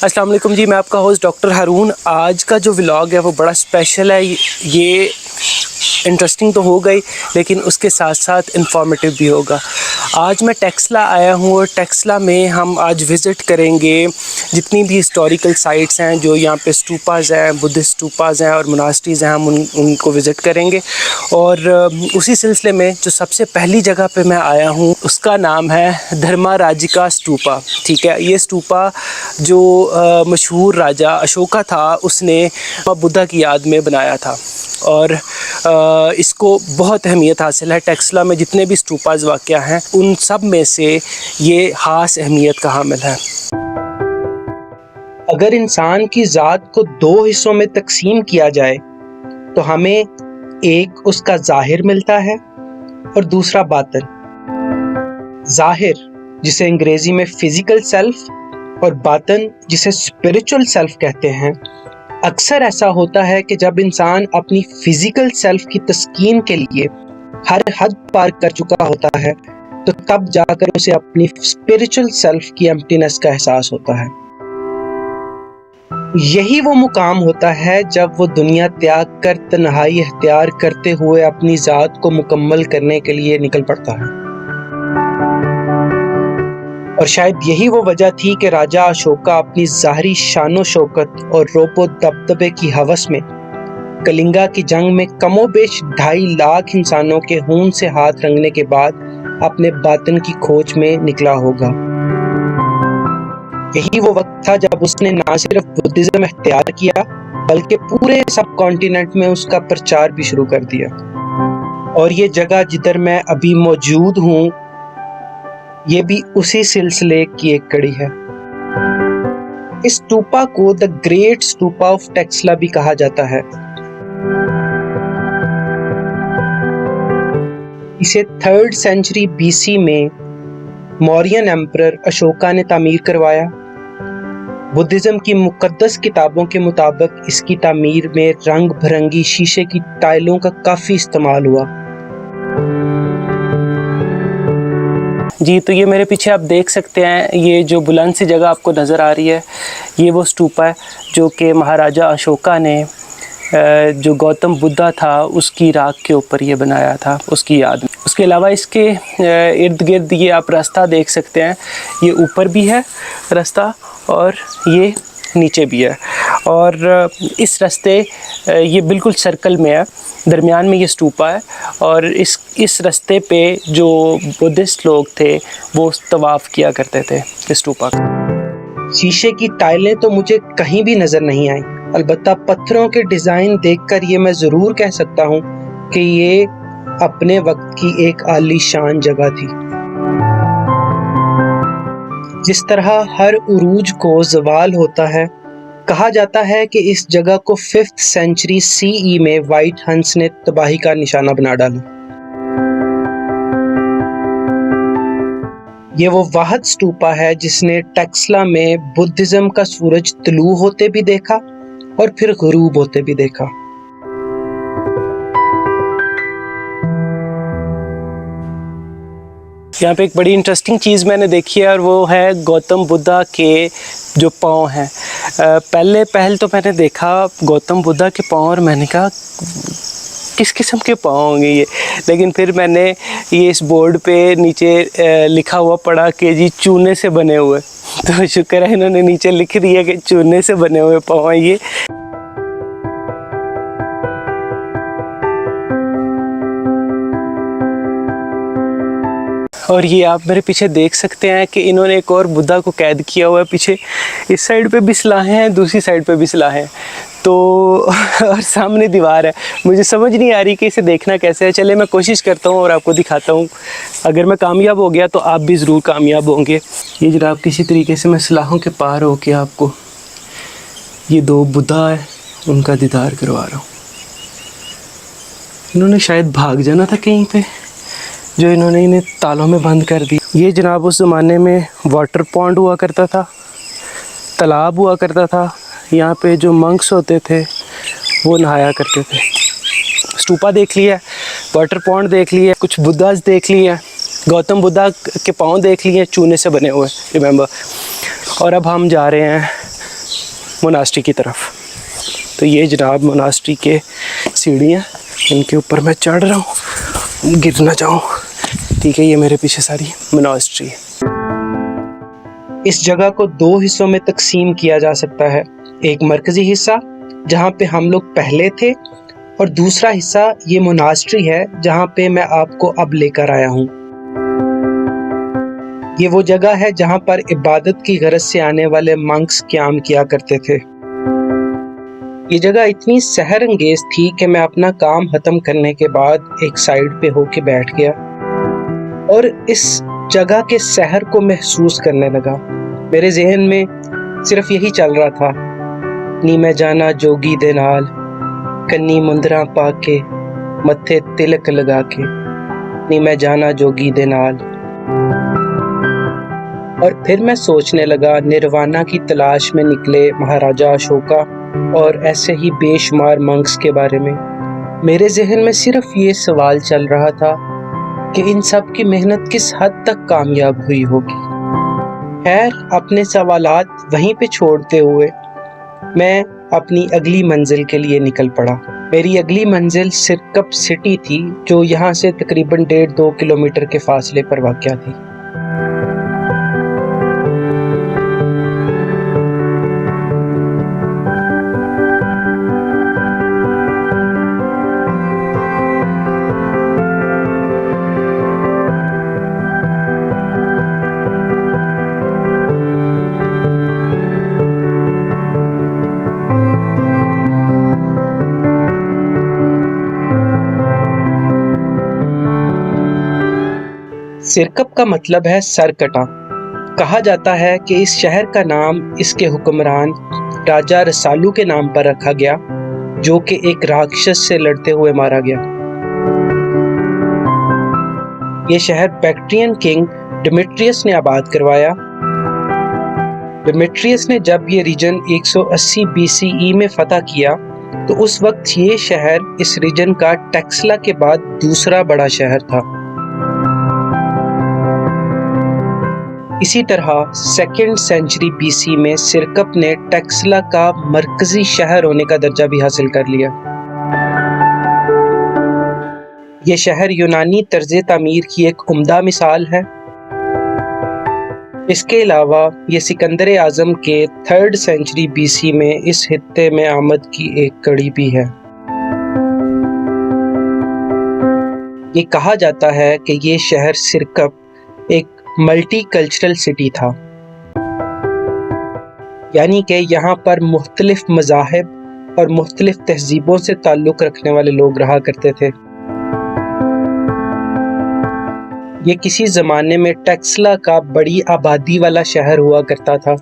अस्सलाम वालेकुम जी, मैं आपका होस्ट डॉक्टर हारून। आज का जो व्लॉग है वो बड़ा स्पेशल है। ये इंटरेस्टिंग तो हो गई, लेकिन उसके साथ साथ इंफॉर्मेटिव भी होगा। आज मैं टेक्सला आया हूँ और टेक्सला में हम आज विज़िट करेंगे जितनी भी हिस्टोरिकल साइट्स हैं, जो यहाँ पे स्टूपाज हैं, बुद्धिस्ट स्टूपाज हैं और मोनास्ट्रीज़ हैं, हम उनको विज़िट करेंगे। और उसी सिलसिले में जो सबसे पहली जगह पे मैं आया हूँ उसका नाम है धर्माराजिका स्टूपा। ठीक है, ये स्टूपा जो मशहूर राजा अशोका था उसने बुद्धा की याद में बनाया था और इसको बहुत अहमियत हासिल है। टेक्सला में जितने भी स्टूपाज वाक़या हैं उन सब में से ये ख़ास अहमियत का हामिल है। अगर इंसान की ज़ात को दो हिस्सों में तकसीम किया जाए तो हमें एक उसका ज़ाहिर मिलता है और दूसरा बातिन। ज़ाहिर जिसे अंग्रेज़ी में फ़िज़िकल सेल्फ और बातिन जिसे स्पिरिचुअल सेल्फ कहते हैं। अक्सर ऐसा होता है कि जब इंसान अपनी फिजिकल सेल्फ की तस्कीन के लिए हर हद पार कर चुका होता है तो तब जाकर उसे अपनी स्पिरिचुअल सेल्फ की एम्प्टीनेस का एहसास होता है। यही वो मुकाम होता है जब वो दुनिया त्याग कर तन्हाई इख्तियार करते हुए अपनी ज़ात को मुकम्मल करने के लिए निकल पड़ता है। और शायद यही वो वजह थी कि राजा अशोका अपनी ज़ाहरी शानो शौकत और रोपो दबदबे की हवस में कलिंगा की जंग में कमोबेश 2.5 लाख इंसानों के खून से हाथ रंगने के बाद अपने बातिन की खोज में निकला होगा। यही वो वक्त था जब उसने ना सिर्फ बुद्धिज्म इख्तियार किया बल्कि पूरे सब कॉन्टिनेंट में उसका प्रचार भी शुरू कर दिया। और ये जगह जिधर मैं अभी मौजूद हूँ ये भी उसी सिलसिले की एक कड़ी है। इस स्टूपा को the great stupa of Taxila भी कहा जाता है। इसे 3rd सेंचुरी BC में मौर्यन एम्परर अशोका ने तामीर करवाया। बुद्धिज्म की मुकद्दस किताबों के मुताबिक इसकी तामीर में रंग भरंगी शीशे की टाइलों का काफ़ी इस्तेमाल हुआ। जी, तो ये मेरे पीछे आप देख सकते हैं, ये जो बुलंद सी जगह आपको नज़र आ रही है ये वो स्टूपा है जो कि महाराजा अशोका ने जो गौतम बुद्धा था उसकी राख के ऊपर ये बनाया था उसकी याद में। उसके अलावा इसके इर्द गिर्द ये आप रास्ता देख सकते हैं, ये ऊपर भी है रास्ता और ये नीचे भी है। और इस रास्ते ये बिल्कुल सर्कल में है, दरमियान में ये स्टूपा है और इस रास्ते पे जो बुद्धिस्ट लोग थे वो तवाफ़ किया करते थे इस स्टूपा का। शीशे की टाइलें तो मुझे कहीं भी नज़र नहीं आई, अलबत्ता पत्थरों के डिज़ाइन देखकर ये मैं ज़रूर कह सकता हूँ कि ये अपने वक्त की एक आलीशान जगह थी। जिस तरह हर उरूज को ज़वाल होता है, कहा जाता है कि इस जगह को 5th सेंचुरी CE में वाइट हंस ने तबाही का निशाना बना डाला। ये वो वाहिद स्टूपा है जिसने टेक्सला में बुद्धिज्म का सूरज तुलू होते भी देखा और फिर गुरूब होते भी देखा। यहाँ पे एक बड़ी इंटरेस्टिंग चीज़ मैंने देखी है और वो है गौतम बुद्धा के जो पाँव हैं। पहल तो मैंने देखा गौतम बुद्धा के पाँव और मैंने कहा किस किस्म के पाँव होंगे ये, लेकिन फिर मैंने ये इस बोर्ड पे नीचे लिखा हुआ पढ़ा कि जी चूने से बने हुए, तो शुक्र है इन्होंने नीचे लिख दिया कि चूने से बने हुए पाँव हैं ये। और ये आप मेरे पीछे देख सकते हैं कि इन्होंने एक और बुद्धा को कैद किया हुआ है पीछे। इस साइड पे भी सिलाहें हैं, दूसरी साइड पे भी सिलाहें हैं। तो और सामने दीवार है। मुझे समझ नहीं आ रही कि इसे देखना कैसे है। चले मैं कोशिश करता हूँ और आपको दिखाता हूँ। अगर मैं कामयाब हो गया तो आप भी ज़रूर कामयाब होंगे। ये जनाब किसी तरीके से मैं सलाहों के पार हो के आपको ये 2 बुद्धा है उनका दीदार करवा रहा हूँ। इन्होंने शायद भाग जाना था कहीं पे, जो इन्होंने इन्हें तालों में बंद कर दी। ये जनाब उस ज़माने में वाटर पॉन्ड हुआ करता था, तालाब हुआ करता था। यहाँ पे जो मंक्स होते थे वो नहाया करते थे। स्टूपा देख लिया, वाटर पॉन्ड देख लिया, कुछ बुद्धास देख लिए, गौतम बुद्धा के पाँव देख लिए चूने से बने हुए, रिमेंबर। और अब हम जा रहे हैं मोनास्ट्री की तरफ। तो ये जनाब मोनास्ट्री के सीढ़ियाँ, इनके ऊपर मैं चढ़ रहा हूँ, गिर ना जाऊँ। ठीक है, ये मेरे पीछे सारी मोनास्ट्री है। इस जगह को 2 हिस्सों में तकसीम किया जा सकता है। एक मरकजी हिस्सा जहाँ पे हम लोग पहले थे, और दूसरा हिस्सा ये मोनास्ट्री है जहाँ पे मैं आपको अब लेकर आया हूँ। ये वो जगह है जहाँ पर इबादत की गरज से आने वाले मंक्स क़याम किया करते थे। ये जगह इतनी सहर अंगेज थी कि मैं अपना काम ख़त्म करने के बाद एक साइड पे होके बैठ गया और इस जगह के सहर को महसूस करने लगा। मेरे जहन में सिर्फ यही चल रहा था, नी मैं जाना जोगी दे नाल, कन्नी मुंदरा पाके, मत्थे तिलक लगा के, नी मैं जाना जोगी दे नाल। और फिर मैं सोचने लगा निर्वाणा की तलाश में निकले महाराजा अशोका और ऐसे ही बेशुमार मंक्स के बारे में। मेरे जहन में सिर्फ ये सवाल चल रहा था कि इन सब की मेहनत किस हद तक कामयाब हुई होगी। खैर, अपने सवालात वहीं पे छोड़ते हुए मैं अपनी अगली मंजिल के लिए निकल पड़ा। मेरी अगली मंजिल सिरकप सिटी थी, जो यहाँ से तकरीबन 1.5-2 किलोमीटर के फासले पर वाक़या थी। सिरकप का मतलब है सर कटा। कहा जाता है कि इस शहर का नाम इसके हुक्मरान राजा रसालू के नाम पर रखा गया, जो कि एक राक्षस से लड़ते हुए मारा गया। ये शहर बैक्ट्रियन किंग डिमेट्रियस ने आबाद करवाया। डिमेट्रियस ने जब ये रीजन 180 BCE में फतह किया तो उस वक्त ये शहर इस रीजन का टेक्सला के बाद दूसरा बड़ा शहर था। इसी तरह 2nd सेंचुरी BC में सिरकप ने टेक्सला का मरकजी शहर होने का दर्जा भी हासिल कर लिया। यह शहर यूनानी तर्ज तामीर की एक उम्दा मिसाल है। इसके अलावा ये सिकंदर आज़म के 3rd सेंचुरी BC में इस खित्ते में आमद की एक कड़ी भी है। ये कहा जाता है कि ये शहर सिरकप एक मल्टी कल्चरल सिटी था, यानी कि यहाँ पर मुख्तलिफ मज़ाहिब और मुख्तलिफ तहजीबों से ताल्लुक़ रखने वाले लोग रहा करते थे। ये किसी ज़माने में टेक्सला का बड़ी आबादी वाला शहर हुआ करता था।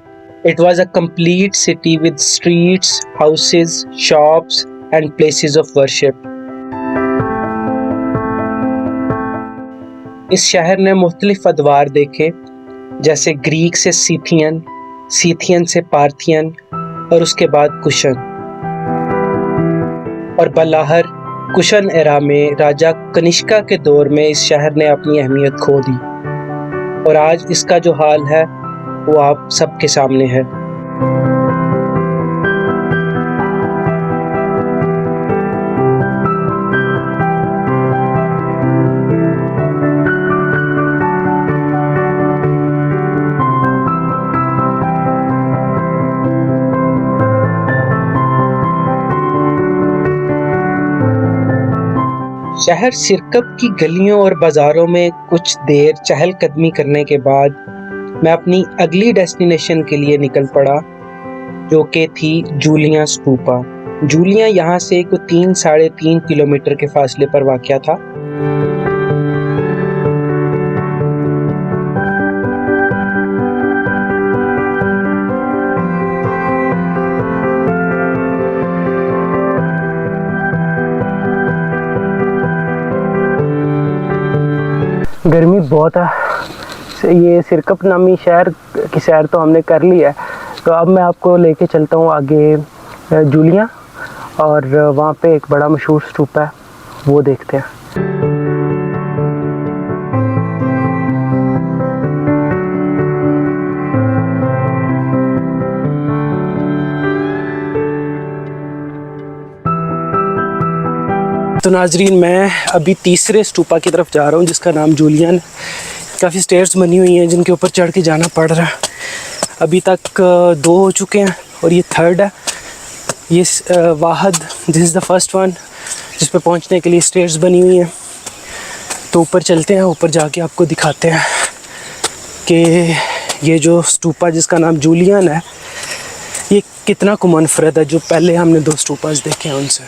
It was a complete city with streets, houses, shops and places of worship. इस शहर ने मुख्तलिफ अदवार देखे, जैसे ग्रीक से सीथियन, सीथियन से पार्थियन और उसके बाद कुशन। और बलाहर कुशन एरा में राजा कनिष्का के दौर में इस शहर ने अपनी अहमियत खो दी और आज इसका जो हाल है वो आप सबके सामने है। शहर सिरकप की गलियों और बाज़ारों में कुछ देर चहलकदमी करने के बाद मैं अपनी अगली डेस्टिनेशन के लिए निकल पड़ा, जो कि थी जूलिया स्टूपा। जूलिया यहाँ से कुछ 3-3.5 किलोमीटर के फासले पर वाक़या था। गर्मी बहुत है। ये सिरकप नामी शहर की सैर तो हमने कर ली है, तो अब मैं आपको लेके चलता हूँ आगे जूलिया, और वहाँ पे एक बड़ा मशहूर स्तूपा है, वो देखते हैं। तो नाजरीन, मैं अभी तीसरे स्तूपा की तरफ जा रहा हूँ जिसका नाम जूलियन। काफ़ी स्टेयर्स बनी हुई हैं जिनके ऊपर चढ़ के जाना पड़ रहा है। अभी तक 2 हो चुके हैं और ये 3rd है। ये वाहद, this is the first one जिस पे पहुँचने के लिए स्टेयर्स बनी हुई हैं। तो ऊपर चलते हैं, ऊपर जाके आपको दिखाते हैं कि ये जो स्तूपा जिसका नाम जूलियन है ये कितना मुनफरद है, जो पहले हमने 2 स्तूपास देखे हैं उनसे।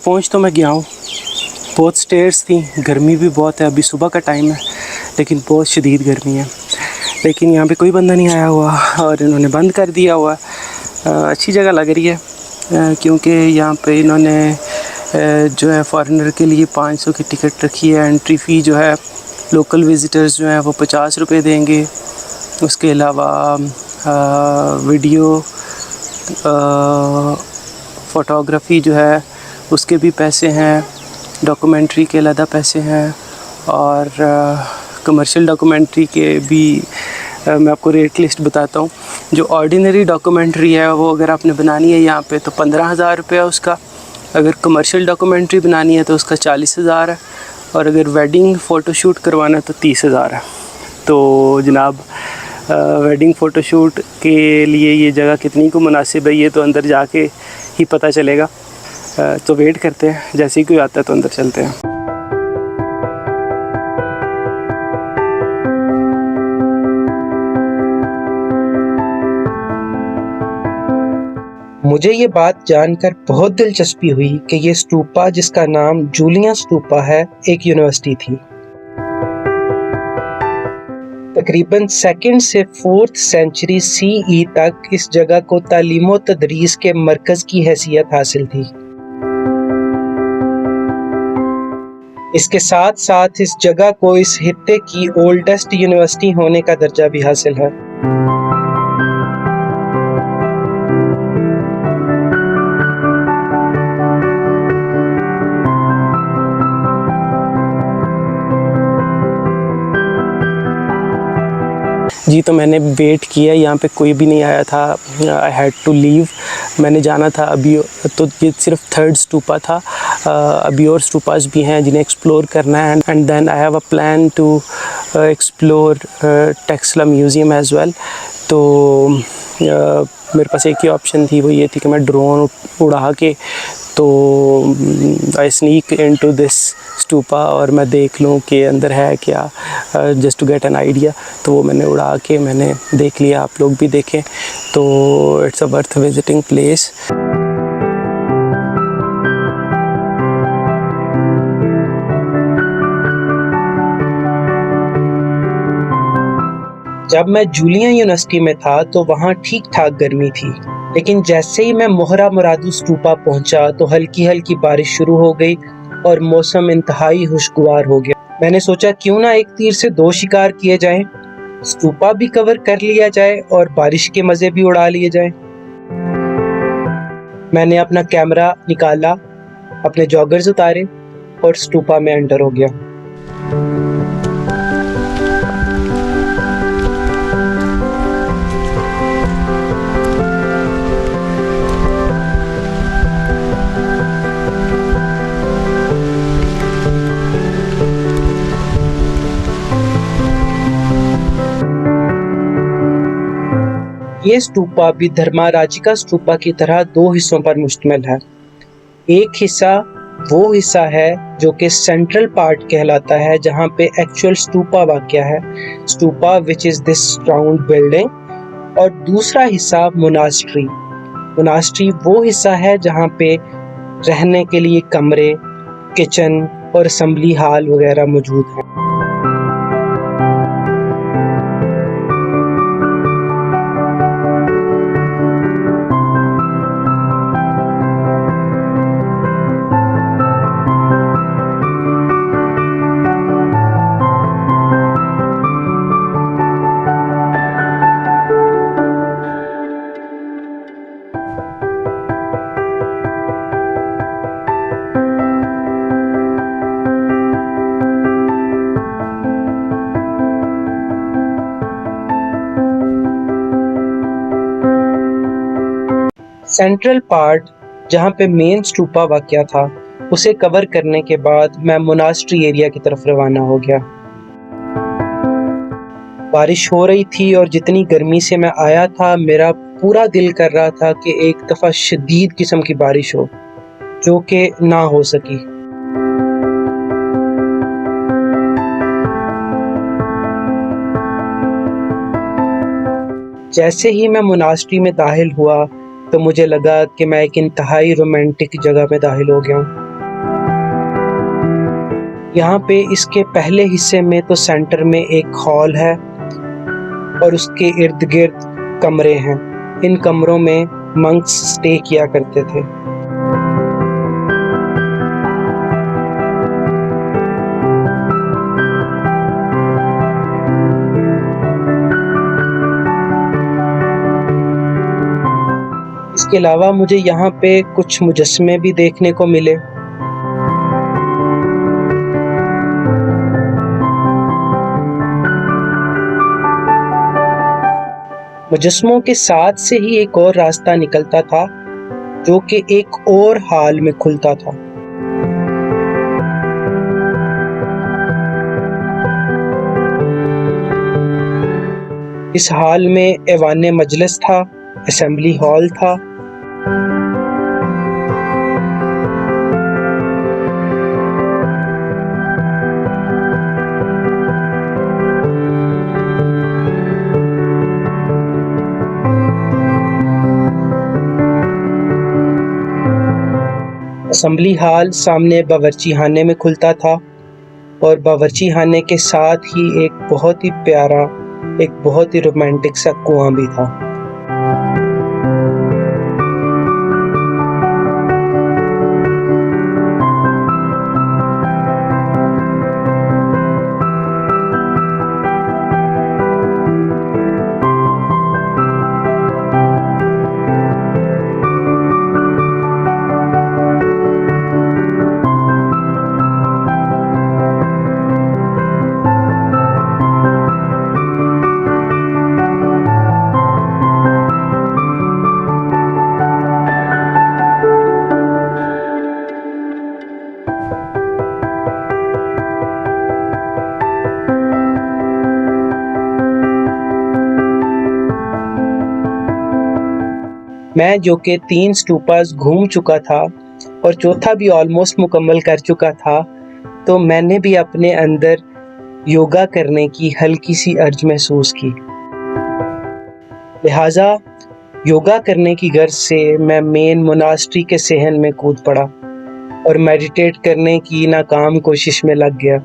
पहुंच तो मैं गया हूँ, बहुत स्टेयर्स थी, गर्मी भी बहुत है, अभी सुबह का टाइम है लेकिन बहुत शदीद गर्मी है। लेकिन यहाँ पे कोई बंदा नहीं आया हुआ और इन्होंने बंद कर दिया हुआ। अच्छी जगह लग रही है क्योंकि यहाँ पे इन्होंने जो है फॉरेनर के लिए 500 की टिकट रखी है। एंट्री फ़ी जो है लोकल विज़िटर्स जो हैं वो 50 रुपये देंगे। उसके अलावा वीडियो फ़ोटोग्राफ़ी जो है उसके भी पैसे हैं, डॉक्यूमेंट्री के अलग पैसे हैं, और कमर्शियल डॉक्यूमेंट्री के भी मैं आपको रेट लिस्ट बताता हूँ। जो ऑर्डिनरी डॉक्यूमेंट्री है वो अगर आपने बनानी है यहाँ पे तो 15,000 रुपये है उसका। अगर कमर्शियल डॉक्यूमेंट्री बनानी है तो उसका 40,000 है, और अगर वेडिंग फ़ोटोशूट करवाना है तो 30,000 है। तो जनाब, वेडिंग फ़ोटोशूट के लिए ये जगह कितनी को मुनासिब है ये तो अंदर जाके ही पता चलेगा। तो वेट करते हैं, जैसे ही कोई आता है तो अंदर चलते हैं। मुझे ये बात जानकर बहुत दिलचस्पी हुई कि ये स्तूपा जिसका नाम जूलिया स्तूपा है एक यूनिवर्सिटी थी। तकरीबन 2nd से 4th सेंचुरी CE तक इस जगह को तालीम तदरीस के मरकज़ की हैसियत हासिल थी। इसके साथ साथ इस जगह को इस खित्ते की ओल्डेस्ट यूनिवर्सिटी होने का दर्जा भी हासिल है। जी, तो मैंने वेट किया, यहाँ पे कोई भी नहीं आया था। I had to leave. मैंने जाना था अभी, तो ये सिर्फ 3rd स्तूपा था। अभी और स्तूपास भी हैं जिन्हें एक्सप्लोर करना है, and then I have a plan to explore Taxila museum as well. तो मेरे पास एक ही ऑप्शन थी, वो ये थी कि मैं ड्रोन उड़ा के तो I sneak into this stupa और मैं देख लूँ कि अंदर है क्या, just to get an idea. तो वो मैंने उड़ा के मैंने देख लिया, आप लोग भी देखें। तो it's a worth visiting place. जब मैं जूलिया यूनिवर्सिटी में था तो वहाँ ठीक ठाक गर्मी थी, लेकिन जैसे ही मैं मोहरा मुरादू स्तूपा पहुँचा तो हल्की हल्की बारिश शुरू हो गई और मौसम इंतहाई खुशगवार हो गया। मैंने सोचा क्यों ना एक तीर से 2 शिकार किए जाएं, स्तूपा भी कवर कर लिया जाए और बारिश के मज़े भी उड़ा लिए जाएं। मैंने अपना कैमरा निकाला, अपने जॉगर्स उतारे और स्तूपा में एंटर हो गया। ये स्तूपा भी धर्माराजिका स्तूपा की तरह दो हिस्सों पर मुश्तमिल है। एक हिस्सा वो हिस्सा है जो कि सेंट्रल पार्ट कहलाता है, जहाँ पे एक्चुअल स्तूपा वाक़या है, stupa which is this round building. और दूसरा हिस्सा मोनास्ट्री। मोनास्ट्री वो हिस्सा है जहाँ पे रहने के लिए कमरे, किचन और असेंबली हॉल वगैरह मौजूद हैं। सेंट्रल पार्ट जहाँ पे मेन स्तूपा वाक़या था, उसे कवर करने के बाद मैं मोनास्ट्री एरिया की तरफ रवाना हो गया। बारिश हो रही थी और जितनी गर्मी से मैं आया था, मेरा पूरा दिल कर रहा था कि एक दफ़ा शदीद किस्म की बारिश हो, जो कि ना हो सकी। जैसे ही मैं मोनास्ट्री में दाखिल हुआ तो मुझे लगा कि मैं एक इंतहाई रोमांटिक जगह में दाखिल हो गया हूँ। यहाँ पे इसके पहले हिस्से में तो सेंटर में एक हॉल है और उसके इर्द गिर्द कमरे हैं। इन कमरों में मंक्स स्टे किया करते थे। इसके अलावा मुझे यहाँ पे कुछ मुजस्समे भी देखने को मिले। मुजस्समों के साथ से ही एक और रास्ता निकलता था, जो कि एक और हॉल में खुलता था। इस हॉल में ऐवान मजलिस था, असेंबली हॉल था। असेंबली हॉल सामने बावर्ची खाने में खुलता था और बावर्ची खाने के साथ ही एक बहुत ही प्यारा, एक बहुत ही रोमांटिक सा कुआं भी था। मैं जो कि 3 स्तूपास घूम चुका था और चौथा भी ऑलमोस्ट मुकम्मल कर चुका था, तो मैंने भी अपने अंदर योगा करने की हल्की सी अर्ज महसूस की। लिहाजा योगा करने की गर्ज से मैं मेन मोनास्ट्री के सहन में कूद पड़ा और मेडिटेट करने की नाकाम कोशिश में लग गया।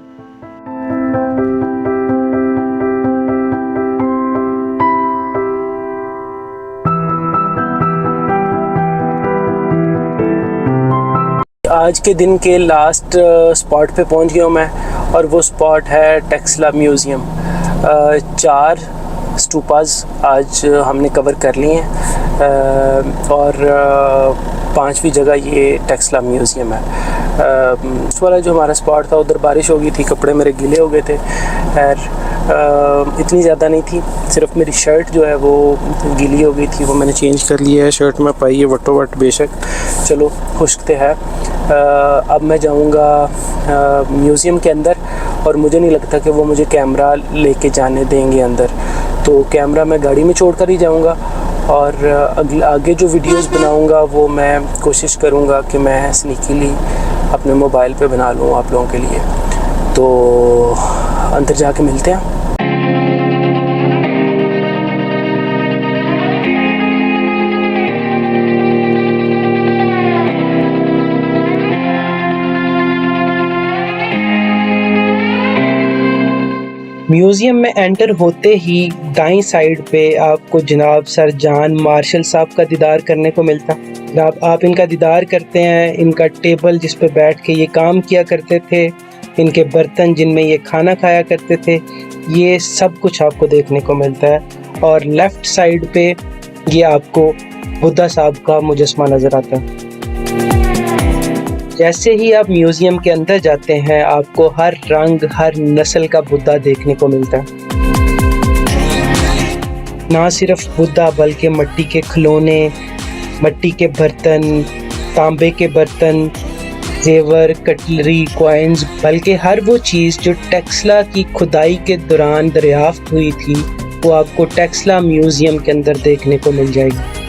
आज के दिन के लास्ट स्पॉट पे पहुंच गया हूँ मैं, और वो स्पॉट है टेक्सला म्यूज़ियम। 4 स्टूपास आज हमने कवर कर लिए हैं और 5वीं जगह ये टेक्सला म्यूज़ियम है। उस वाला जो हमारा स्पॉट था, उधर बारिश हो गई थी, कपड़े मेरे गीले हो गए थे। इतनी ज़्यादा नहीं थी, सिर्फ मेरी शर्ट जो है वो गीली हो गई थी, वो मैंने चेंज कर लिया है। शर्ट में पाई है वटो वट, बेशक चलो खुश्क तो है। अब मैं जाऊंगा म्यूज़ियम के अंदर, और मुझे नहीं लगता कि वो मुझे कैमरा लेके जाने देंगे अंदर, तो कैमरा मैं गाड़ी में छोड़ कर ही जाऊंगा और आगे जो वीडियोस बनाऊंगा वो मैं कोशिश करूंगा कि मैं स्नीकीली अपने मोबाइल पे बना लूँ आप लोगों के लिए। तो अंदर जाके मिलते हैं। म्यूज़ियम में एंटर होते ही दाईं साइड पे आपको जनाब सर जॉन मार्शल साहब का दीदार करने को मिलता। जनाब आप इनका दीदार करते हैं, इनका टेबल जिस पे बैठ के ये काम किया करते थे, इनके बर्तन जिनमें ये खाना खाया करते थे, ये सब कुछ आपको देखने को मिलता है। और लेफ़्ट साइड पे ये आपको बुद्धा साहब का मुजस्मा नज़र आता है। जैसे ही आप म्यूज़ियम के अंदर जाते हैं आपको हर रंग हर नस्ल का बुद्धा देखने को मिलता है। ना सिर्फ बुद्धा बल्कि मिट्टी के खिलौने, मिट्टी के बर्तन, तांबे के बर्तन, जेवर, कटलरी, कॉइन्स, बल्कि हर वो चीज़ जो टेक्सला की खुदाई के दौरान दरियाफ्त हुई थी वो आपको टेक्सला म्यूज़ियम के अंदर देखने को मिल जाएगी।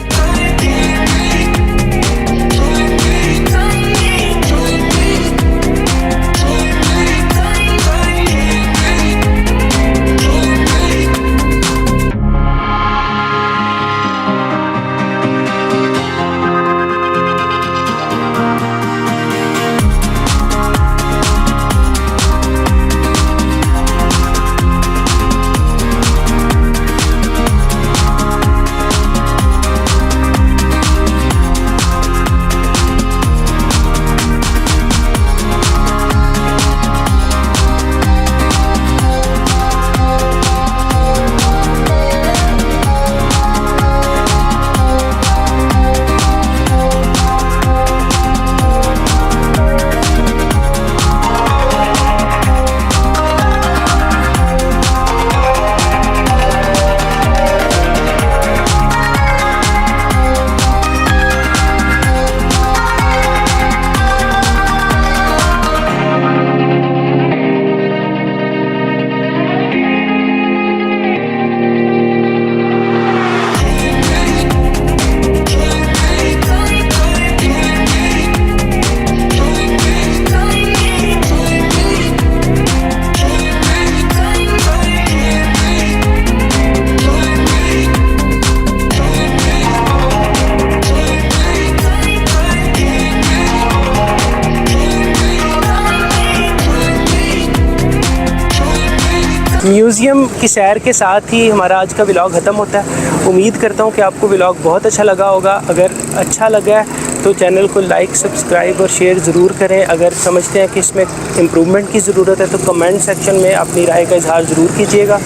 म्यूज़ियम की सैर के साथ ही हमारा आज का व्लॉग ख़त्म होता है। उम्मीद करता हूँ कि आपको व्लॉग बहुत अच्छा लगा होगा। अगर अच्छा लगा है तो चैनल को लाइक, सब्सक्राइब और शेयर ज़रूर करें। अगर समझते हैं कि इसमें इम्प्रूवमेंट की ज़रूरत है तो कमेंट सेक्शन में अपनी राय का इजहार ज़रूर कीजिएगा।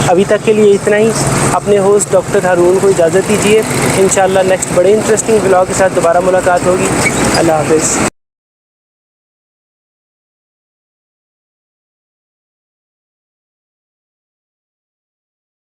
अभी तक के लिए इतना ही। अपने होस्ट डॉक्टर हारून को इजाज़त दीजिए। इंशाल्लाह नेक्स्ट बड़े इंटरेस्टिंग व्लॉग के साथ दोबारा मुलाकात होगी। अल्लाह हाफ़िज़।